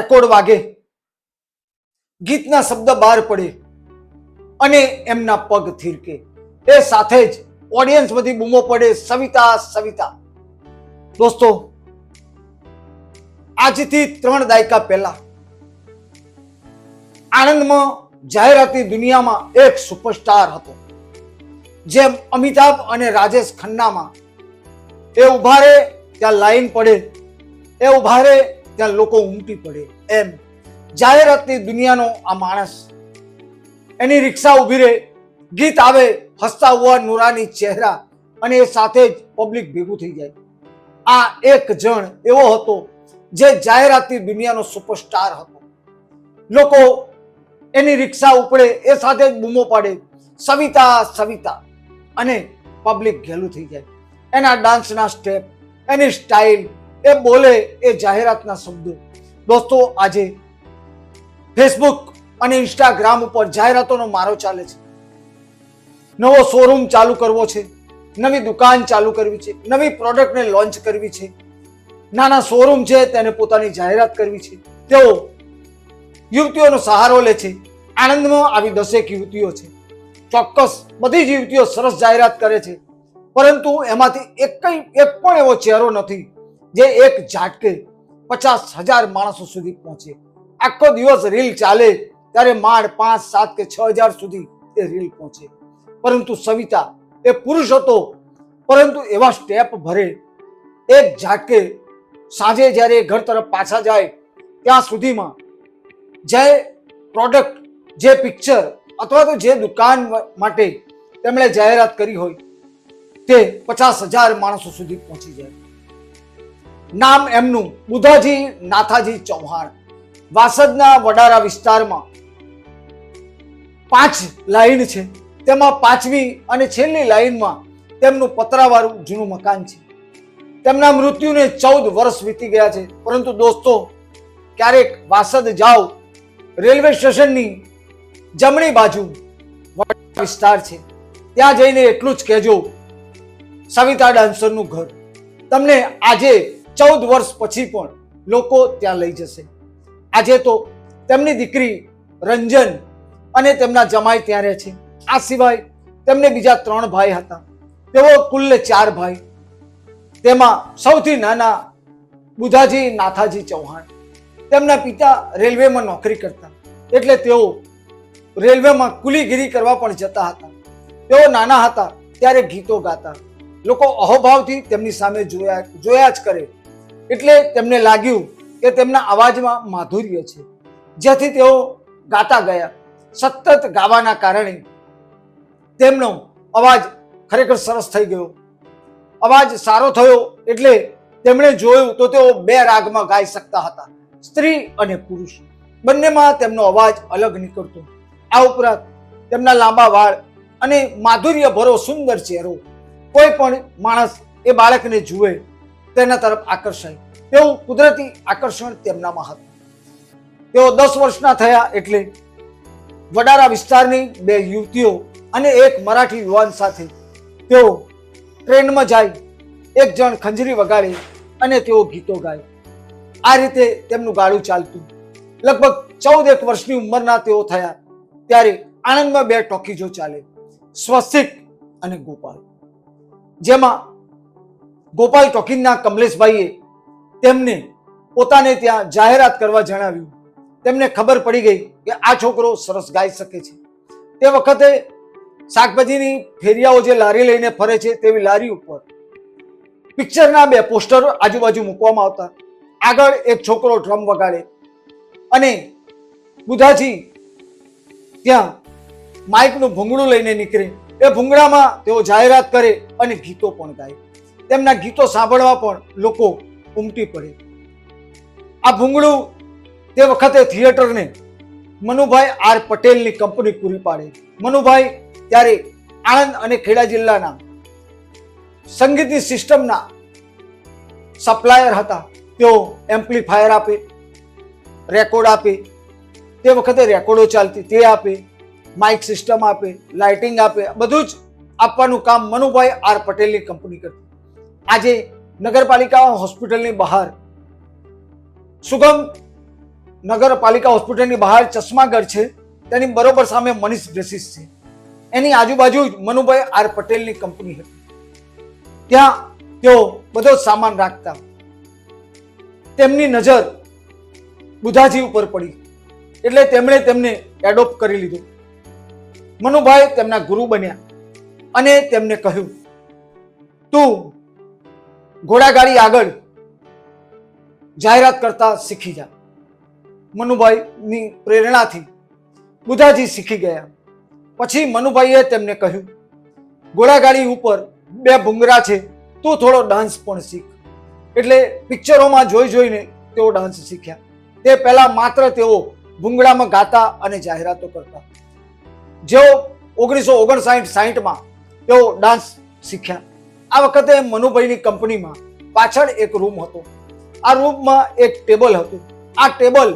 Record વાગે, ગીતના શબ્દ બહાર પડે અને એમના પગ થીરકે, એ સાથે જ ઓડિયન્સ બધી બૂમો પડે, સવિતા સવિતા. દોસ્તો, આજથી 3 દાયકા પહેલા આણંદમાં જાહેરાતી દુનિયામાં એક સુપરસ્ટાર હતો. જેમ અમિતાભ અને રાજેશ ખન્નામાં એ ઉભા રહે ત્યાં લાઈન પડે, એ ઉભા રહે ત્યાં લોકો ઉમટી પડે, એમ જાહેરાતની દુનિયાનો આ માણસ, એની રિક્ષા ઉભી રહે, ગીત આવે, હસતા હુઆ નુરાની ચહેરા, અને એ સાથે જ પબ્લિક ભેગું થઈ જાય. આ એક જણ એવો હતો જે જાહેરાતની દુનિયાનો સુપરસ્ટાર હતો. લોકો એની રિક્ષા ઉપડે, એ સાથે જ બૂમો પાડે, સવિતા સવિતા, અને પબ્લિક ઘેલું થઈ જાય. એના ડાન્સના સ્ટેપ, એની સ્ટાઇલ, એ બોલે એ જાહેરાતના શબ્દો. દોસ્તો, આજે ફેસબુક અને ઇન્સ્ટાગ્રામ ઉપર જાહેરાતોનો મારો ચાલે છે. નવો શોરૂમ ચાલુ કરવો છે, નવી દુકાન ચાલુ કરવી છે, નવી પ્રોડક્ટને લોન્ચ કરવી છે, નાના શોરૂમ છે તેને પોતાની જાહેરાત કરવી છે. તેઓ યુવતીઓનો સહારો લે છે. આણંદમાં આવી 10 યુવતીઓ છે. ચોક્કસ બધી જ યુવતીઓ સરસ જાહેરાત કરે છે, પરંતુ એમાંથી એક પણ એવો ચહેરો નથી જે એક ઝાટકે 50,000 માણસો સુધી પહોંચે. આખો દિવસ રીલ ચાલે ત્યારે માંડ 5, 7 કે 6,000 સુધી એ રીલ પહોંચે. પરંતુ સવિતા એ પુરુષ હતો, પરંતુ એવા સ્ટેપ ભરે, એક ઝાટકે સાંજે જ્યારે ઘર તરફ પાછા જાય ત્યાં સુધીમાં જે પ્રોડક્ટ, જે પિક્ચર અથવા તો જે દુકાન માટે તેમણે જાહેરાત કરી હોય તે 50,000 માણસો સુધી પહોંચી જાય. નામ એમનું બુધાજી નાથાજી ચૌહાણ. વાસદના વડારા વિસ્તારમાં 5 લાઈન છે, તેમાં 5મી અને છેલ્લી લાઈનમાં તેમનું પતરાવાળું જૂનું મકાન છે. તેમના મૃત્યુને 14 વર્ષ વીતી ગયા છે. પરંતુ દોસ્તો, ક્યારેક વાસદ જાઓ, રેલવે સ્ટેશનની જમણી બાજુ વિસ્તાર છે, ત્યાં જઈને એટલું જ કહેજો, સવિતા ડાન્સરનું ઘર. તમને આજે 14 વર્ષ પછી પણ લોકો ત્યાં લઈ જશે. આજે તો તેમની દીકરી રંજન અને તેમના જમાઈ ત્યાં રહે છે. આ સિવાય તેમને બીજા 3 ભાઈ હતા. તેઓ કુલ 4 ભાઈ. તેમાં સૌથી નાના બુધાજી નાથાજી ચૌહાણ. તેમના પિતા રેલવેમાં નોકરી કરતા, એટલે તેઓ રેલવેમાં કુલીગીરી કરવા પણ જતા હતા. તેઓ નાના હતા ત્યારે ગીતો ગાતા. લોકો અહોભાવથી તેમની સામે જોયા જ કરે, એટલે તેમને લાગ્યું કે તેમના અવાજમાં માધુર્ય છે, જેથી તેઓ ગાતા ગયા. સતત ગાવાના કારણે તેમનો અવાજ ખરેખર સરસ થઈ ગયો. અવાજ સારો થયો એટલે તેમણે જોયું તો તેઓ 2 રાગમાં ગાઈ શકતા હતા, સ્ત્રી અને પુરુષ બંનેમાં તેમનો અવાજ અલગ નીકળતો. આ ઉપરાંત તેમના લાંબા વાળ અને માધુર્ય ભરો સુંદર ચહેરો, કોઈ પણ માણસ એ બાળકને જુએ તેના તરફ આકર્ષાય તેવું કુદરતી આકર્ષણ તેમનામાં હતું. તેઓ 10 વર્ષના થયા એટલે વડારા વિસ્તારની 2 યુવતીઓ અને એક મરાઠી યુવાન સાથે તેઓ ટ્રેનમાં જાય. એક જણ ખંજરી વગાડે અને તેઓ ગીતો ગાય. આ રીતે તેમનું ગાડું ચાલતું. લગભગ 14 વર્ષની ઉંમરના તેઓ થયા ત્યારે આણંદમાં 2 ટોકીજો ચાલે, સ્વસ્તિક અને ગોપાલ. જેમાં ગોપાલ ટોકીજના કમલેશભાઈએ તેમને પોતાને ત્યાં જાહેરાત કરવા જણાવ્યું. તેમને ખબર પડી ગઈ કે આ છોકરો સરસ ગાઈ શકે છે. તે વખતે શાકભાજીની ફેરિયાઓ જે લારી લઈને ફરે છે તેવી લારી ઉપર પિક્ચરના 2 પોસ્ટર આજુબાજુ મૂકવામાં આવતા. આગળ એક છોકરો ડ્રમ વગાડે અને બુધાજી ત્યાં માઇકનું ભૂંગળું લઈને નીકળે. એ ભૂંગળામાં તેઓ જાહેરાત કરે અને ગીતો પણ ગાય. તેમના ગીતો સાંભળવા પણ લોકો ઉમટી પડે. આ ભૂંગળું તે વખતે થિયેટરને મનુભાઈ આર પટેલની કંપની પૂરી પાડે. મનુભાઈ ત્યારે આણંદ અને ખેડા જિલ્લાના સંગીતની સિસ્ટમના સપ્લાયર હતા. તેઓ એમ્પ્લીફાયર આપે, રેકોર્ડ આપે, તે વખતે રેકોર્ડો ચાલતી તે આપે, માઇક સિસ્ટમ આપે, લાઇટિંગ આપે, બધું જ આપવાનું કામ મનુભાઈ આર પટેલની કંપની કરતી. આજે નગરપાલિકા હોસ્પિટલની બહાર સુગમ નગરપાલિકા હોસ્પિટલની બહાર ચશ્માઘર છે, તેની બરોબર સામે મનીષ ડ્રેસીસ છે. એની આજુબાજુ જ મનુભાઈ આર પટેલની કંપની હતી. ત્યાં તેઓ બધો સામાન રાખતા. તેમની નજર બુધાજી ઉપર પડી એટલે તેમણે તેમને એડોપ્ટ કરી લીધો. મનુભાઈ તેમના ગુરુ બન્યા અને તેમને કહ્યું, તું ઘોડાગાડી આગળ જાહેરાત કરતા શીખી જા. મનુભાઈની પ્રેરણાથી બુધાજી શીખી ગયા. પછી મનુભાઈએ તેમને કહ્યું, ઘોડાગાડી ઉપર 2 ભૂંગરા છે, તું થોડો ડાન્સ પણ શીખ. એટલે પિક્ચરોમાં જોઈને તેઓ ડાન્સ શીખ્યા. તે પહેલા માત્ર તેઓ ભૂંગળામાં ગાતા અને જાહેરાતો કરતા. જેઓ 1959-60માં તેઓ ડાન્સ શીખ્યા. આ વખતે મનુભાઈની કંપનીમાં પાછળ એક રૂમ હતો. આ રૂમમાં એક ટેબલ હતું. આ ટેબલ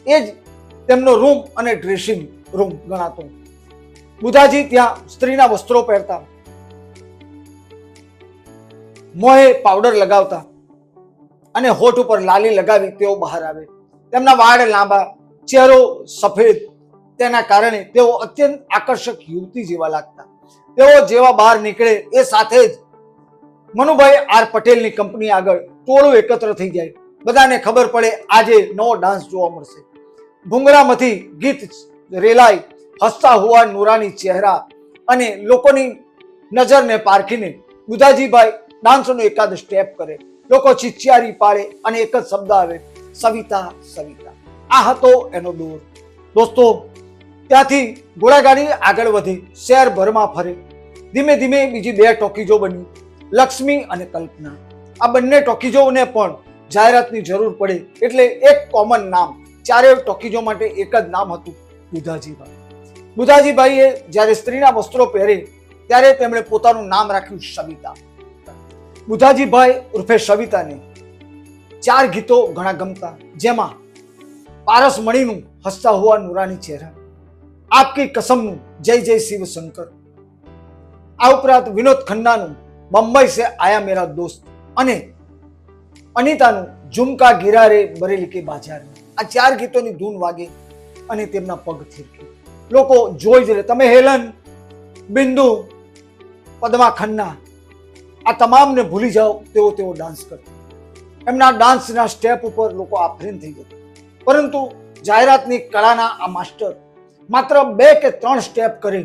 એ જ તેમનો રૂમ અને ડ્રેસિંગ રૂમ ગણાતો. બુધાજી ત્યાં સ્ત્રીના વસ્ત્રો પહેરતા, મોંએ પાવડર લગાવતા અને હોઠ ઉપર લાલી લગાવી તેઓ બહાર આવે. તેમના વાળ લાંબા, ચહેરો સફેદ, તેના કારણે તેઓ અત્યંત આકર્ષક યુવતી જેવા લાગતા. તેઓ જેવા બહાર નીકળે એ સાથે જ મનુભાઈ આર પટેલની કંપની આગળ ટોળું એકત્ર થઈ જાય. બધાને ખબર પડે આજે નવો ડાન્સ જોવા મળશે. ભૂંગરામાંથી ગીત રેલાય, હસતા હુઆ નૂરાની ચહેરા અને લોકોની નજરને પારખીને બુધાજીભાઈ ડાન્સનો એકાદ સ્ટેપ કરે. લોકો ચિચિયારી પાડે અને એક જ શબ્દ આવે, સવિતા સવિતા. આ હતો એનો દોર. દોસ્તો, ત્યાંથી ઘોડાગાડી આગળ વધી શહેરભરમાં ફરે. ધીમે ધીમે બીજી 2 ટોકીજો બની, લક્ષ્મી અને કલ્પના. આ બંને ટોકીજોને પણ જાહેરાતની જરૂર પડે એટલે એક કોમન નામ, ચારેય ટોકીજો માટે એક જ નામ હતું, બુધાજીભાઈ. બુધાજીભાઈએ જ્યારે સ્ત્રીના વસ્ત્રો પહેરે ત્યારે તેમણે પોતાનું નામ રાખ્યું સવિતા. બુધાજીભાઈ ઉર્ફે સવિતાને 4 ગીતો ઘણા ગમતા, જેમાં પારસ મણીનું હસતા હુઆ નૂરાની ચહેરા, આપકી કસમનું જય જય શિવ શંકર, આ ઉપરાંત વિનોદ ખન્નાનું બંબઈ સે આયા મેરા દોસ્ત અને અનિતાનું ઝુમકા ગિરા રે બરેલી કે બાજાર. આ 4 ગીતોની ધૂન વાગે અને તેમના પગ થીરકે. લોકો જોઈ જ રહે. તમે હેલન, બિંદુ, પદ્મા ખન્ના આ તમામને ભૂલી જાઓ તેઓ ડાન્સ કરતા. એમના ડાન્સના સ્ટેપ ઉપર લોકો આફરીન થઈ જતા. પરંતુ જાહેરાતની કળાના આ માસ્ટર માત્ર 2 કે 3 સ્ટેપ કરે,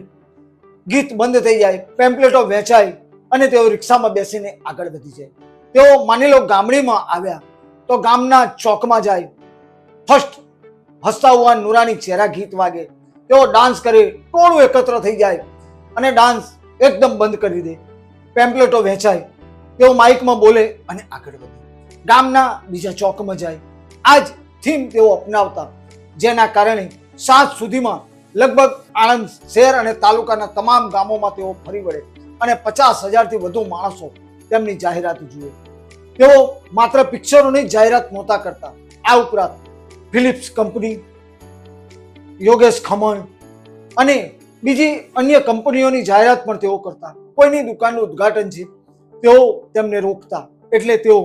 ગીત બંધ થઈ જાય, પેમ્પલેટો વેચાય અને તેઓ રિક્ષામાં બેસીને આગળ વધી જાય. તેઓ માની લો ગામડીમાં આવ્યા તો ગામના ચોકમાં જાય, ફર્સ્ટ હસતા હુઆ નૂરાની ચહેરા ગીત વાગે, તેઓ ડાન્સ કરે, ટોળું એકત્ર થઈ જાય અને ડાન્સ એકદમ બંધ કરી દે. પેમ્પલેટો વેચાય, તેઓ માઇકમાં બોલે અને આગળ વધે. ગામના બીજા ચોકમાં જાય. આ જ થીમ તેઓ અપનાવતા, જેના કારણે સાંજ સુધીમાં લગભગ આણંદ શહેર અને તાલુકાના તમામ ગામોમાં તેઓ ફરી વળે અને 50,000થી વધુ માણસો તેમની જાહેરાત જુએ. તેઓ માત્ર પિક્ચરોની જાહેરાત નહોતા કરતા, આ ઉપરાંત ફિલિપ્સ કંપની, યોગેશ ખમણ અને બીજી અન્ય કંપનીઓની જાહેરાત પણ તેઓ કરતા. કોઈની દુકાનનું ઉદ્ઘાટન છે, તેઓ તેમને રોકતા એટલે તેઓ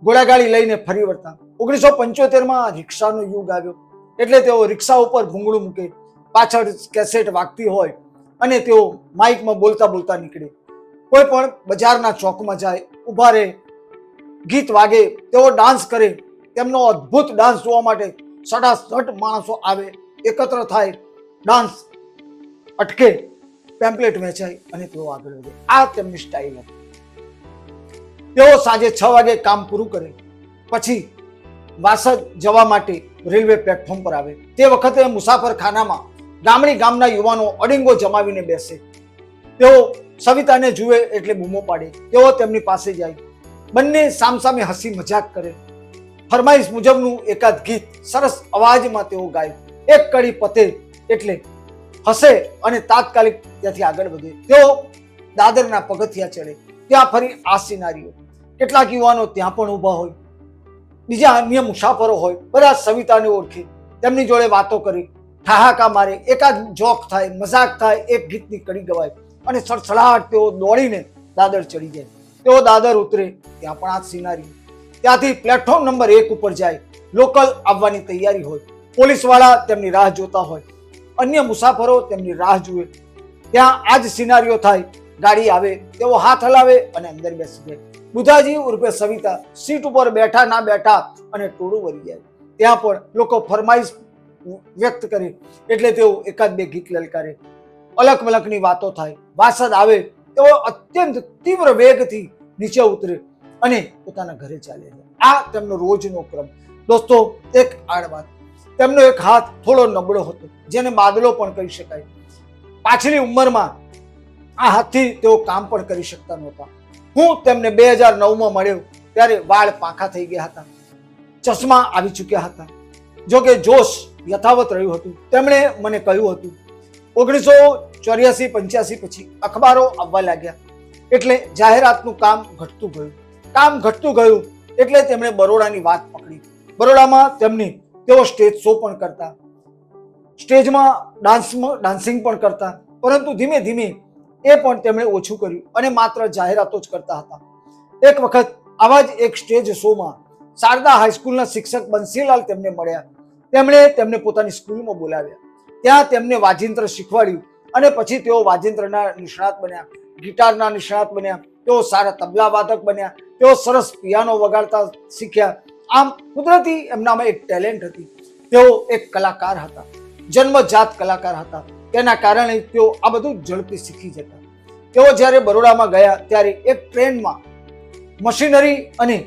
ઘોડાગાડી લઈને ફરી વળતા. 1975માં રિક્ષાનો યુગ આવ્યો એટલે તેઓ રિક્ષા ઉપર ભૂંગળું મૂકે, પાછળ કેસેટ વાગતી હોય અને તેઓ માઇકમાં બોલતા બોલતા નીકળે. કોઈ પણ બજારના ચોકમાં જાય, ઊભા રહે, ગીત વાગે, તેઓ ડાન્સ કરે. તેમનો અદ્ભુત ડાન્સ જોવા માટે 67 માણસો આવે, એકત્ર થાય, ડાન્સ અટકે, પેમ્પલેટ વેચાય અને તેઓ આગળ વધે. આ તેમની સ્ટાઇલ હતી. તેઓ સાંજે 6 વાગે કામ પૂરું કરે પછી વાસદ જવા માટે રેલવે પ્લેટફોર્મ પર આવે. તે વખતે મુસાફરખાનામાં ગામના યુવાનો અડીંગો જમાવીને બેસે. તેઓ સવિતાને જુએ એટલે બૂમો પાડે. તેઓ તેમની પાસે જાય, બંને સામસામે હસી મજાક કરે, ફરમાઈશ મુજબનું એકાદ ગીત સરસ અવાજમાં તેઓ ગાય. એક કડી પતે એટલે હસે અને તાત્કાલિક ત્યાંથી આગળ વધે. તેઓ દાદરના પગથિયા ચડે, ત્યાં ફરી આ સિનારીઓ. કેટલાક યુવાનો ત્યાં પણ ઊભા હોય, બીજા અન્ય મુસાફરો હોય, બધા સવિતાને ઓળખે, તેમની જોડે વાતો કરી, ઠહાકા મારે, એકાદ જોક થાય, મજાક થાય, એક ગીતની કડી ગવાય અને સડસડાટ તેઓ દોડીને દાદર ચડી જાય. તેઓ દાદર ઉતરે, ત્યાં પણ આ સિનારી. ત્યાંથી પ્લેટફોર્મ નંબર 1 ઉપર જાય, લોકલ આવવાની તૈયારી હોય, પોલીસવાળા તેમની રાહ જોતા હોય, અન્ય મુસાફરો તેમની રાહ જુએ. ત્યાં આ જ સિનારીઓ થાય. ગાડી આવે, તેઓ હાથ હલાવે અને અંદર બેસી જાય. બુધાજી ઉર્ફે સવિતા સીટ ઉપર બેઠા ના બેઠા અને ટોળું વળી જાય. ત્યાં પણ લોકો ફરમાઈશ વ્યક્ત કરે એટલે તેઓ એકાદ બે ગીત લલકારે, અલક મલકની વાતો થાય. વાસદ આવે તેઓ અત્યંત તીવ્ર વેગથી નીચે ઉતરે અને પોતાના ઘરે ચાલે જાય. આ તેમનો રોજનો ક્રમ. દોસ્તો, એક આડ વાત, તેમનો એક હાથ થોડો નબળો હતો, જેને બાદલો પણ કહી શકાય. પાછલી ઉંમરમાં આ હાથથી તેઓ કામ પણ કરી શકતા નહોતા. હું તેમને 2009માં મળ્યો ત્યારે વાળ પાંખા થઈ ગયા હતા, ચશ્મા આવી ચૂક્યા હતા. જોકે જોશ યથાવત રહ્યું હતું. તેમણે મને કહ્યું હતું 1984-85 પછી અખબારો આવવા લાગ્યા એટલે જાહેરાતનું કામ ઘટતું ગયું. કામ ઘટતું ગયું એટલે તેમણે બરોડાની વાત પકડી. બરોડામાં તેઓ સ્ટેજ શો પણ કરતા, સ્ટેજમાં ડાન્સિંગ પણ કરતા, પરંતુ ધીમે ધીમે એ પણ તેમણે ઓછું કર્યું અને માત્ર જાહેરાતો જ કરતા હતા. એક વખત આવા જ એક સ્ટેજ શોમાં શારદા હાઈસ્કૂલના શિક્ષક બંસીલાલ તેમને મળ્યા. તેમણે તેમને પોતાની સ્કૂલમાં બોલાવ્યા. ત્યાં તેમને વાજિંત્ર શીખવાડ્યું અને પછી તેઓ વાજિંત્રના નિષ્ણાત બન્યા, ગિટારના નિષ્ણાત બન્યા, તેઓ સારા તબલા વાદક બન્યા, તેઓ સરસ પિયાનો વગાડતા શીખ્યા. આમ કુદરતી એમનામાં એક ટેલેન્ટ હતી. તેઓ એક કલાકાર હતા, જન્મજાત કલાકાર હતા. તેના કારણે તેઓ આ બધું ઝડપી શીખી જતા. તેઓ જ્યારે બરોડામાં ગયા ત્યારે એક ટ્રેનમાં મશીનરી અને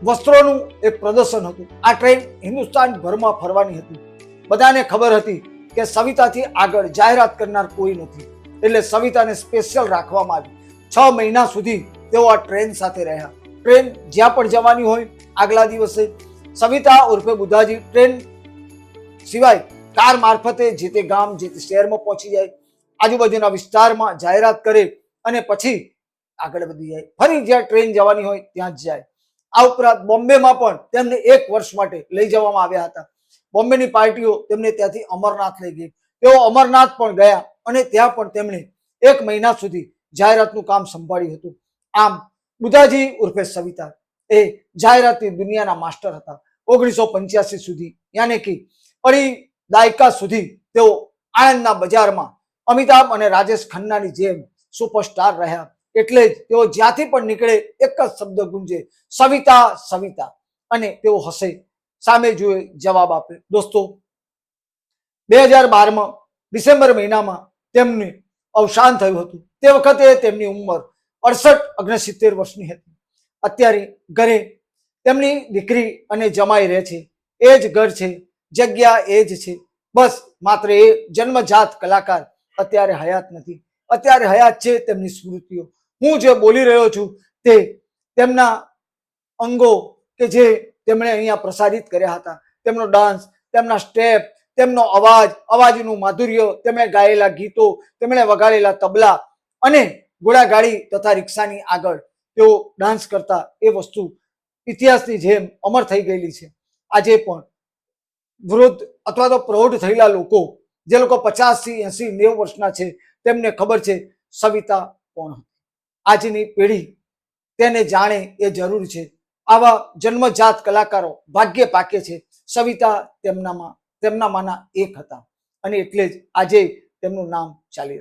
વસ્ત્રોનું એક પ્રદર્શન હતું. આ ટ્રેન હિન્દુસ્તાનભરમાં ફરવાની હતી. બધાને ખબર હતી કે સવિતાથી આગળ જાહેરાત કરનાર કોઈ નથી, એટલે સવિતાને સ્પેશિયલ રાખવામાં આવી. 6 મહિના સુધી તેઓ આ ટ્રેન સાથે રહ્યા. ટ્રેન જ્યાં પણ જવાની હોય, આગલા દિવસે સવિતા ઉર્ફે બુધાજી ટ્રેન સિવાય કાર મારફતે જે તે ગામ, જે તે શહેરમાં પહોંચી જાય, આજુબાજુના વિસ્તારમાં જાહેરાત કરે અને પછી આગળ વધી જાય. ફરી જ્યાં ટ્રેન જવાની હોય ત્યાં જ જાય. આ ઉપરાંત બોમ્બેમાં પણ તેમને 1 વર્ષ માટે લઈ જવામાં આવ્યા હતા. બોમ્બેની પાર્ટીઓ તેમને ત્યાંથી અમરનાથ લઈ ગઈ. તેઓ અમરનાથ પણ ગયા અને ત્યાં પણ તેમણે 1 મહિના સુધી જાહેરાતનું કામ સંભાળ્યું હતું. આમ બુધાજી ઉર્ફે સવિતા એ જાહેરાતની દુનિયાના માસ્ટર હતા. 1985 સુધી, યાની કે અઢી દાયકા સુધી તેઓ આણંદના બજારમાં અમિતાભ અને રાજેશ ખન્નાની જેમ સુપરસ્ટાર રહ્યા. એટલે જ તેઓ જ્યાંથી પણ નીકળે એક જ શબ્દ ગુંજે, સવિતા સવિતા, અને તેઓ હસે, સામે જુએ, જવાબ આપે. દોસ્તો, 2012માં ડિસેમ્બર મહિનામાં તેમનું અવસાન થયું હતું. તે વખતે તેમની ઉંમર 68-69 વર્ષની હતી. અત્યારે ઘરે તેમની દીકરી અને જમાઈ રહે છે. એ જ ઘર છે, જગ્યા એ જ છે. બસ માત્ર એ જન્મજાત કલાકાર અત્યારે હયાત નથી. અત્યારે હયાત છે તેમની સ્મૃતિઓ. હું જે બોલી રહ્યો છું તે તેમના અંગો કે જે તેમણે અહીંયા પ્રસારિત કર્યા હતા, તેમનો ડાન્સ, તેમના સ્ટેપ, તેમનો અવાજનું માધુર્ય, તેમણે ગાયેલા ગીતો, તેમણે વગાડેલા તબલા અને ઘોડાગાડી તથા રિક્ષાની આગળ તેઓ ડાન્સ કરતા, એ વસ્તુ ઇતિહાસની જેમ અમર થઈ ગયેલી છે. આજે પણ વૃદ્ધ અથવા તો પ્રૌઢ થયેલા લોકો, જે લોકો 50થી 80-90 વર્ષના છે, તેમને ખબર છે સવિતા કોણ હતી. આજની પેઢી તેને જાણે એ જરૂર છે. આવા જન્મજાત કલાકારો ભાગ્ય પાકે છે. સવિતા તેમનામાંના એક હતા અને એટલે જ આજે તેમનું નામ ચાલી